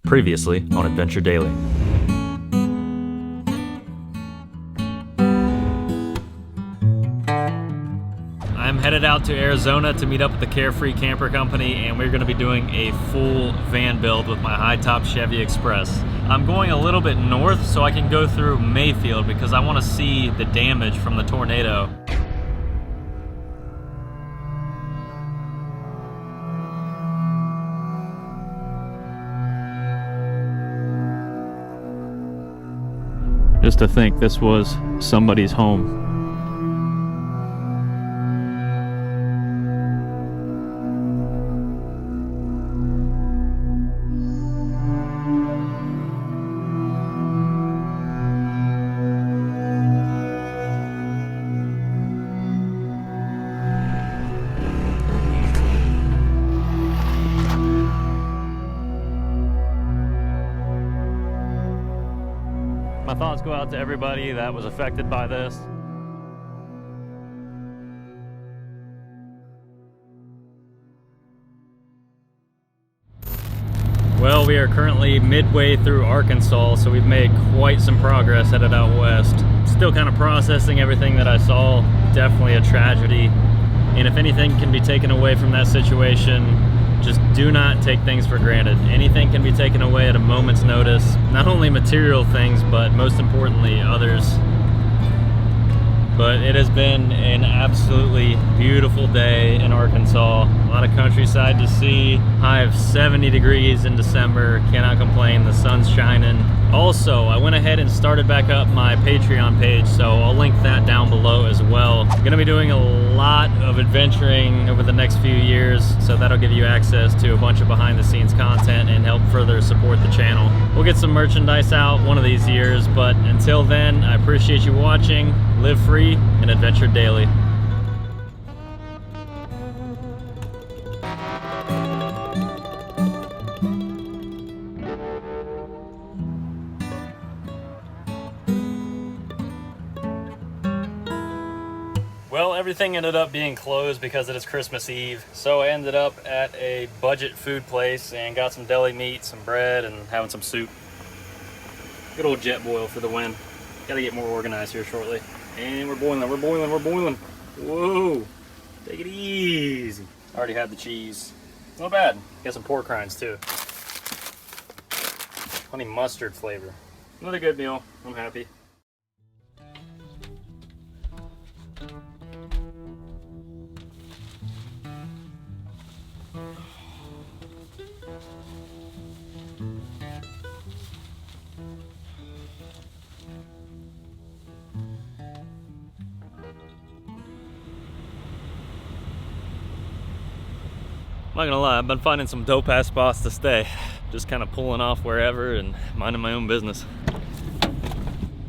Previously on Adventure Daily. I'm headed out to Arizona to meet up with the Carefree Camper Company, and we're going to be doing a full van build with my high-top Chevy Express. I'm going a little bit north so I can go through Mayfield because I want to see the damage from the tornado. Just to think this was somebody's home. My thoughts go out to everybody that was affected by this. Well, we are currently midway through Arkansas, so we've made quite some progress headed out west. Still kind of processing everything that I saw. Definitely a tragedy. And if anything can be taken away from that situation, just do not take things for granted. Anything can be taken away at a moment's notice. Not only material things, but most importantly, others. But it has been an absolutely beautiful day in Arkansas. A lot of countryside to see. High of 70 degrees in December. Cannot complain, the sun's shining. Also, I went ahead and started back up my Patreon page, so I'll link that down below as well. I'm gonna be doing a lot of adventuring over the next few years, so that'll give you access to a bunch of behind the scenes content and help further support the channel. We'll get some merchandise out one of these years, but until then, I appreciate you watching. Live free and adventure daily. Well, everything ended up being closed because it is Christmas Eve. So I ended up at a budget food place and got some deli meat, some bread, and having some soup. Good old jet boil for the win. Gotta get more organized here shortly. And we're boiling, we're boiling, we're boiling. Whoa, take it easy. Already had the cheese. Not bad. Got some pork rinds too. Honey mustard flavor. Another good meal, I'm happy. I'm not gonna lie, I've been finding some dope ass spots to stay. Just kind of pulling off wherever and minding my own business.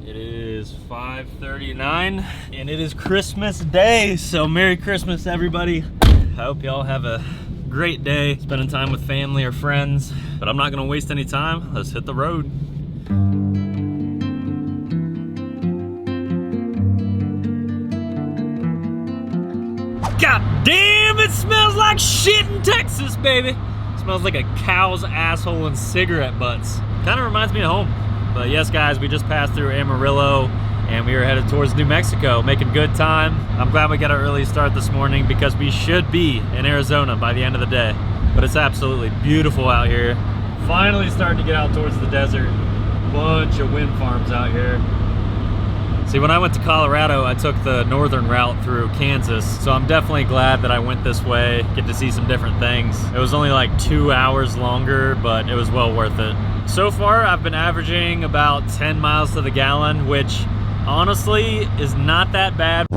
It is 5:39 and it is Christmas Day, so Merry Christmas everybody. I hope y'all have a great day spending time with family or friends, but I'm not gonna waste any time. Let's hit the road. God damn, it smells like shit in Texas, baby. It smells like a cow's asshole and cigarette butts. Kind of reminds me of home. But yes, guys, we just passed through Amarillo and we are headed towards New Mexico, making good time. I'm glad we got an early start this morning because we should be in Arizona by the end of the day. But it's absolutely beautiful out here. Finally starting to get out towards the desert. Bunch of wind farms out here. See, when I went to Colorado, I took the northern route through Kansas, so I'm definitely glad that I went this way, get to see some different things. It was only like 2 hours longer, but it was well worth it. So far, I've been averaging about 10 miles to the gallon, which honestly is not that bad.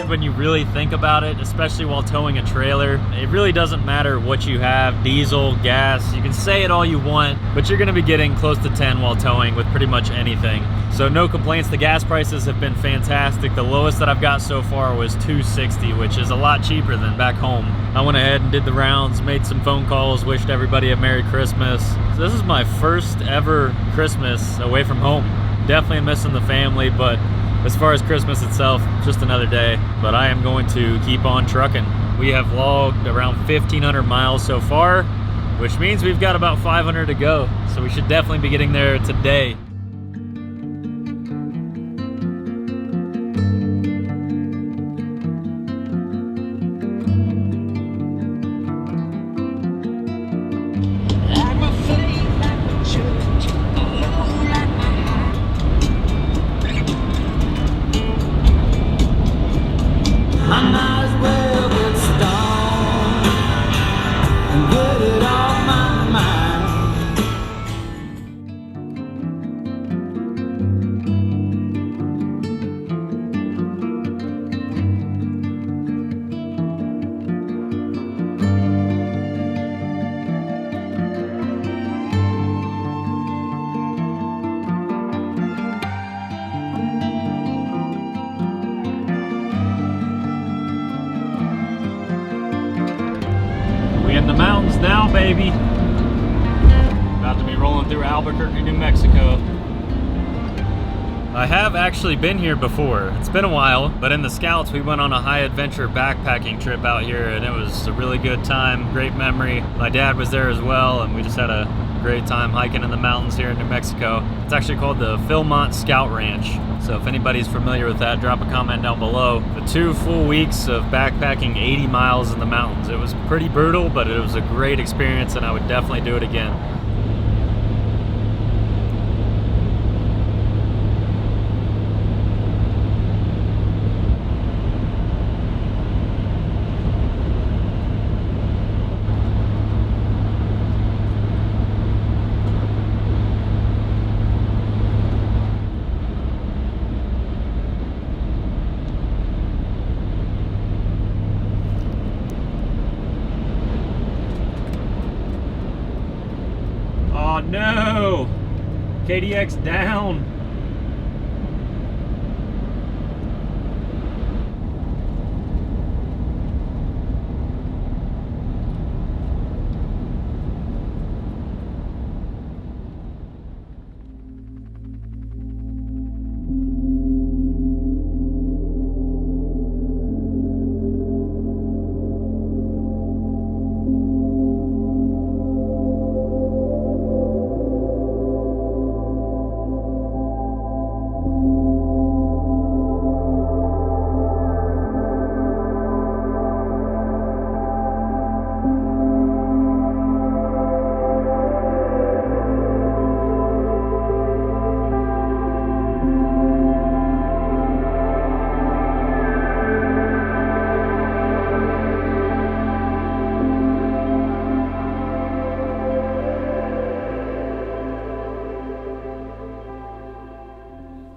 When you really think about it, especially while towing a trailer, it really doesn't matter what you have, diesel, gas, you can say it all you want, but you're gonna be getting close to 10 while towing with pretty much anything. So no complaints, the gas prices have been fantastic. The lowest that I've got so far was $2.60, which is a lot cheaper than back home. I went ahead and did the rounds, made some phone calls, wished everybody a Merry Christmas. So this is my first ever Christmas away from home. Definitely missing the family, but as far as Christmas itself, just another day. But I am going to keep on trucking. We have logged around 1,500 miles so far, which means we've got about 500 to go. So we should definitely be getting there today. In the mountains now, baby. About to be rolling through Albuquerque, New Mexico. I have actually been here before. It's been a while, but in the Scouts we went on a high adventure backpacking trip out here, and it was a really good time, great memory. My dad was there as well, and we just had a great time hiking in the mountains here in New Mexico. It's actually called the Philmont Scout Ranch. So if anybody's familiar with that, drop a comment down below. The 2 full weeks of backpacking 80 miles in the mountains. It was pretty brutal, but it was a great experience, and I would definitely do it again. Oh no! KDX down!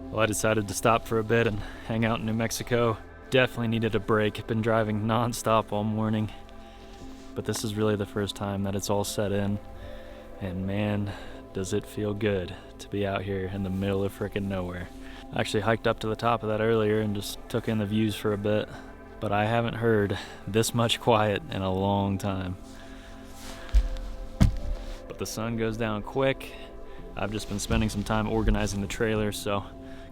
Well, I decided to stop for a bit and hang out in New Mexico. Definitely needed a break. Been driving non-stop all morning. But this is really the first time that it's all set in. And man, does it feel good to be out here in the middle of frickin' nowhere. I actually hiked up to the top of that earlier and just took in the views for a bit. But I haven't heard this much quiet in a long time. But the sun goes down quick. I've just been spending some time organizing the trailer, so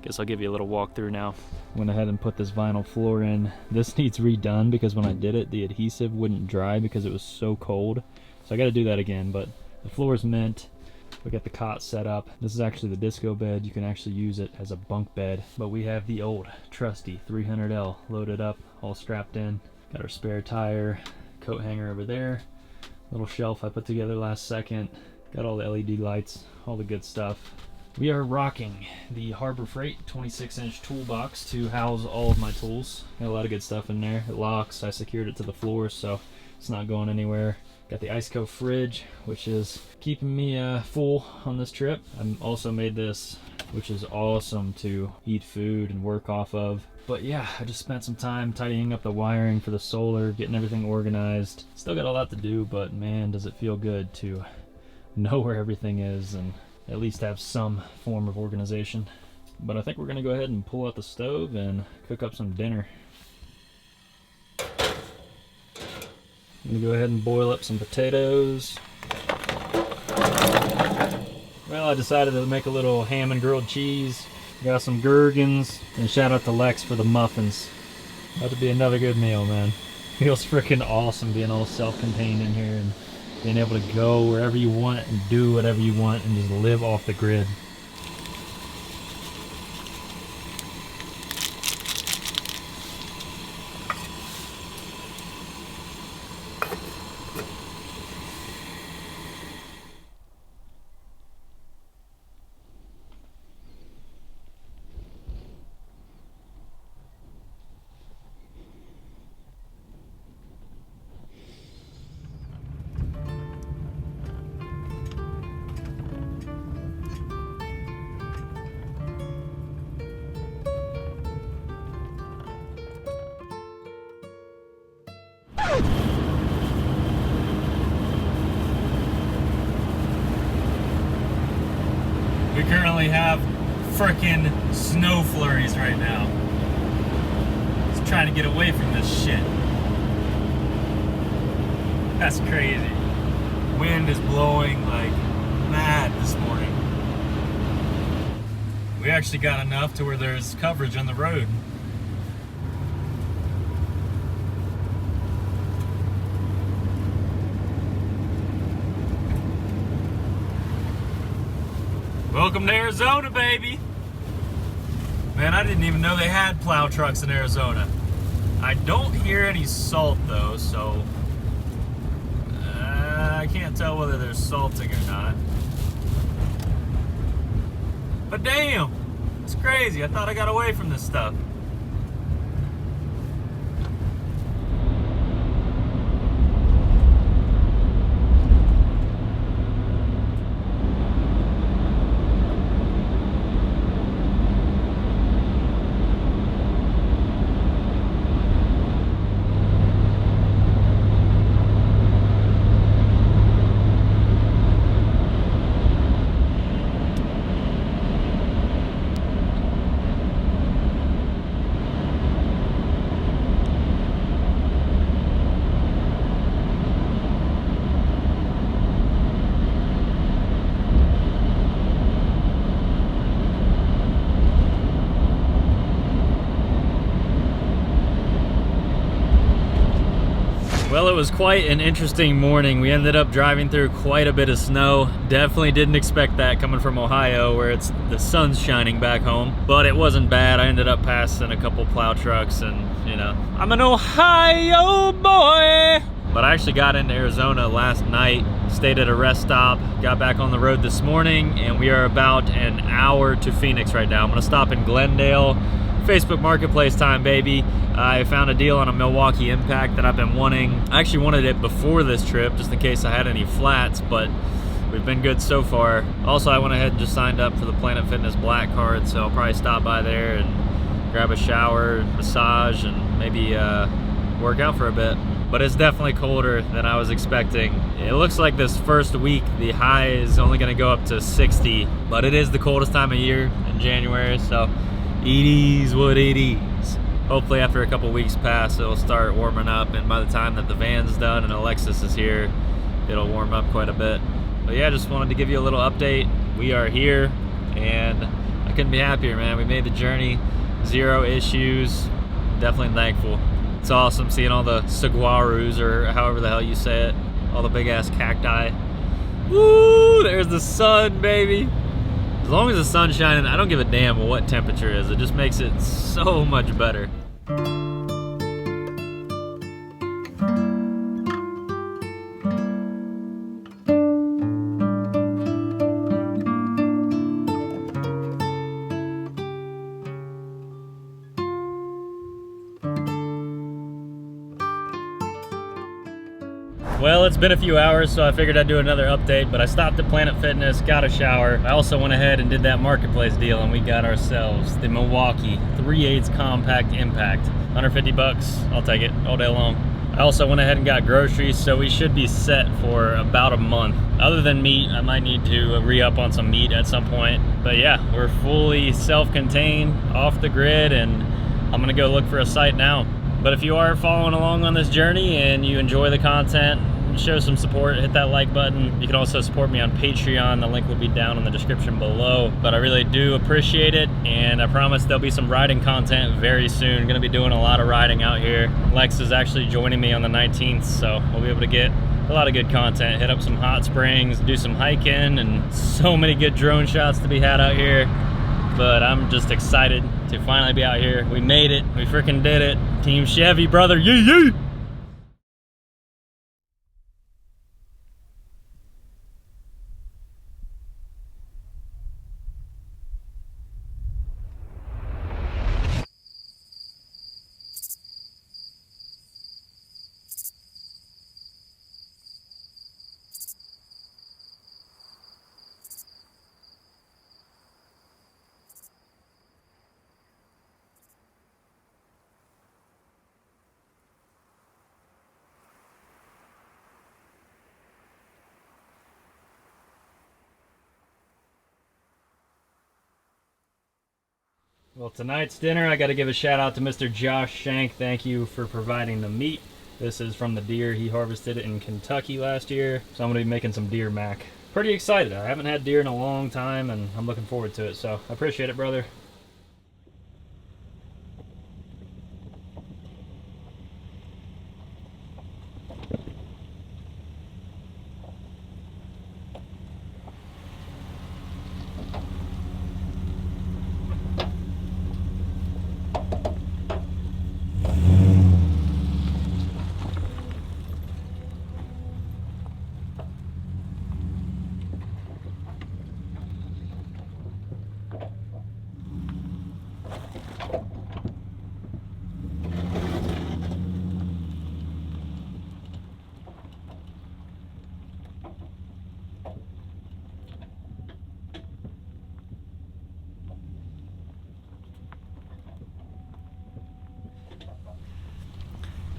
guess I'll give you a little walkthrough now. Went ahead and put this vinyl floor in. This needs redone because when I did it, the adhesive wouldn't dry because it was so cold. So I gotta do that again, but the floor is mint. We got the cot set up. This is actually the disco bed. You can actually use it as a bunk bed, but we have the old trusty 300L loaded up, all strapped in. Got our spare tire, coat hanger over there. Little shelf I put together last second. Got all the LED lights, all the good stuff. We are rocking the Harbor Freight 26-inch toolbox to house all of my tools. Got a lot of good stuff in there. It locks. I secured it to the floor, so it's not going anywhere. Got the Iceco fridge, which is keeping me full on this trip. I also made this, which is awesome to eat food and work off of. But yeah, I just spent some time tidying up the wiring for the solar, getting everything organized. Still got a lot to do, but man, does it feel good to know where everything is and at least have some form of organization. But I think we're gonna go ahead and pull out the stove and cook up some dinner. I'm gonna go ahead and boil up some potatoes. Well, I decided to make a little ham and grilled cheese. Got some gherkins, and shout out to Lex for the muffins. About to be another good meal, man. Feels freaking awesome being all self-contained in here and being able to go wherever you want and do whatever you want and just live off the grid. We currently have frickin' snow flurries right now. Just trying to get away from this shit. That's crazy. Wind is blowing like mad this morning. We actually got enough to where there's coverage on the road. Welcome to Arizona, baby. Man, I didn't even know they had plow trucks in Arizona. I don't hear any salt though, so I can't tell whether there's salting or not. But damn, it's crazy. I thought I got away from this stuff. Well, it was quite an interesting morning. We ended up driving through quite a bit of snow. Definitely didn't expect that coming from Ohio where the sun's shining back home, but it wasn't bad. I ended up passing a couple plow trucks and, you know, I'm an Ohio boy. But I actually got into Arizona last night, stayed at a rest stop, got back on the road this morning, and we are about an hour to Phoenix right now. I'm gonna stop in Glendale. Facebook Marketplace time, baby. I found a deal on a Milwaukee Impact that I've been wanting. I actually wanted it before this trip, just in case I had any flats, but we've been good so far. Also, I went ahead and just signed up for the Planet Fitness Black Card, so I'll probably stop by there and grab a shower, massage, and maybe work out for a bit. But it's definitely colder than I was expecting. It looks like this first week, the high is only gonna go up to 60, but it is the coldest time of year in January, so it is what it is. Hopefully after a couple weeks pass, it'll start warming up, and by the time that the van's done and Alexis is here, it'll warm up quite a bit. But yeah, just wanted to give you a little update. We are here, and I couldn't be happier, man. We made the journey, 0 issues. Definitely thankful. It's awesome seeing all the saguarus, or however the hell you say it, all the big ass cacti. Woo, there's the sun, baby. As long as the sun's shining, I don't give a damn what temperature it is. It just makes it so much better. Well, it's been a few hours, so I figured I'd do another update, but I stopped at Planet Fitness, got a shower. I also went ahead and did that marketplace deal, and we got ourselves the Milwaukee 3/8 Compact Impact. 150 bucks, I'll take it all day long. I also went ahead and got groceries, so we should be set for about a month. Other than meat, I might need to re-up on some meat at some point. But yeah, we're fully self-contained, off the grid, and I'm gonna go look for a site now. But if you are following along on this journey and you enjoy the content, show some support, hit that like button. You can also support me on Patreon. The link will be down in the description below. But I really do appreciate it, and I promise there'll be some riding content very soon. Gonna be doing a lot of riding out here. Lex is actually joining me on the 19th, so we'll be able to get a lot of good content. Hit up some hot springs, do some hiking, and so many good drone shots to be had out here. But I'm just excited to finally be out here. We made it. We freaking did it. Team Chevy, brother. Yee yee! Well, tonight's dinner, I got to give a shout out to Mr. Josh Shank. Thank you for providing the meat. This is from the deer. He harvested it in Kentucky last year, so I'm going to be making some deer mac. Pretty excited. I haven't had deer in a long time, and I'm looking forward to it, so I appreciate it, brother.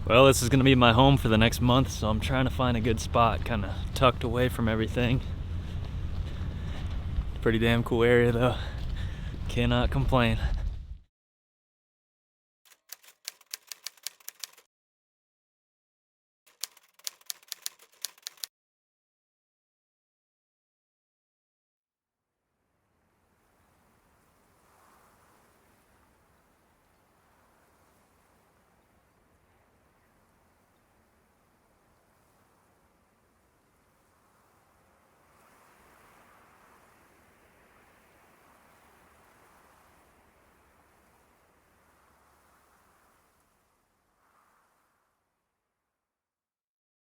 Well, this is going to be my home for the next month, so I'm trying to find a good spot, kind of tucked away from everything. Pretty damn cool area though. Cannot complain.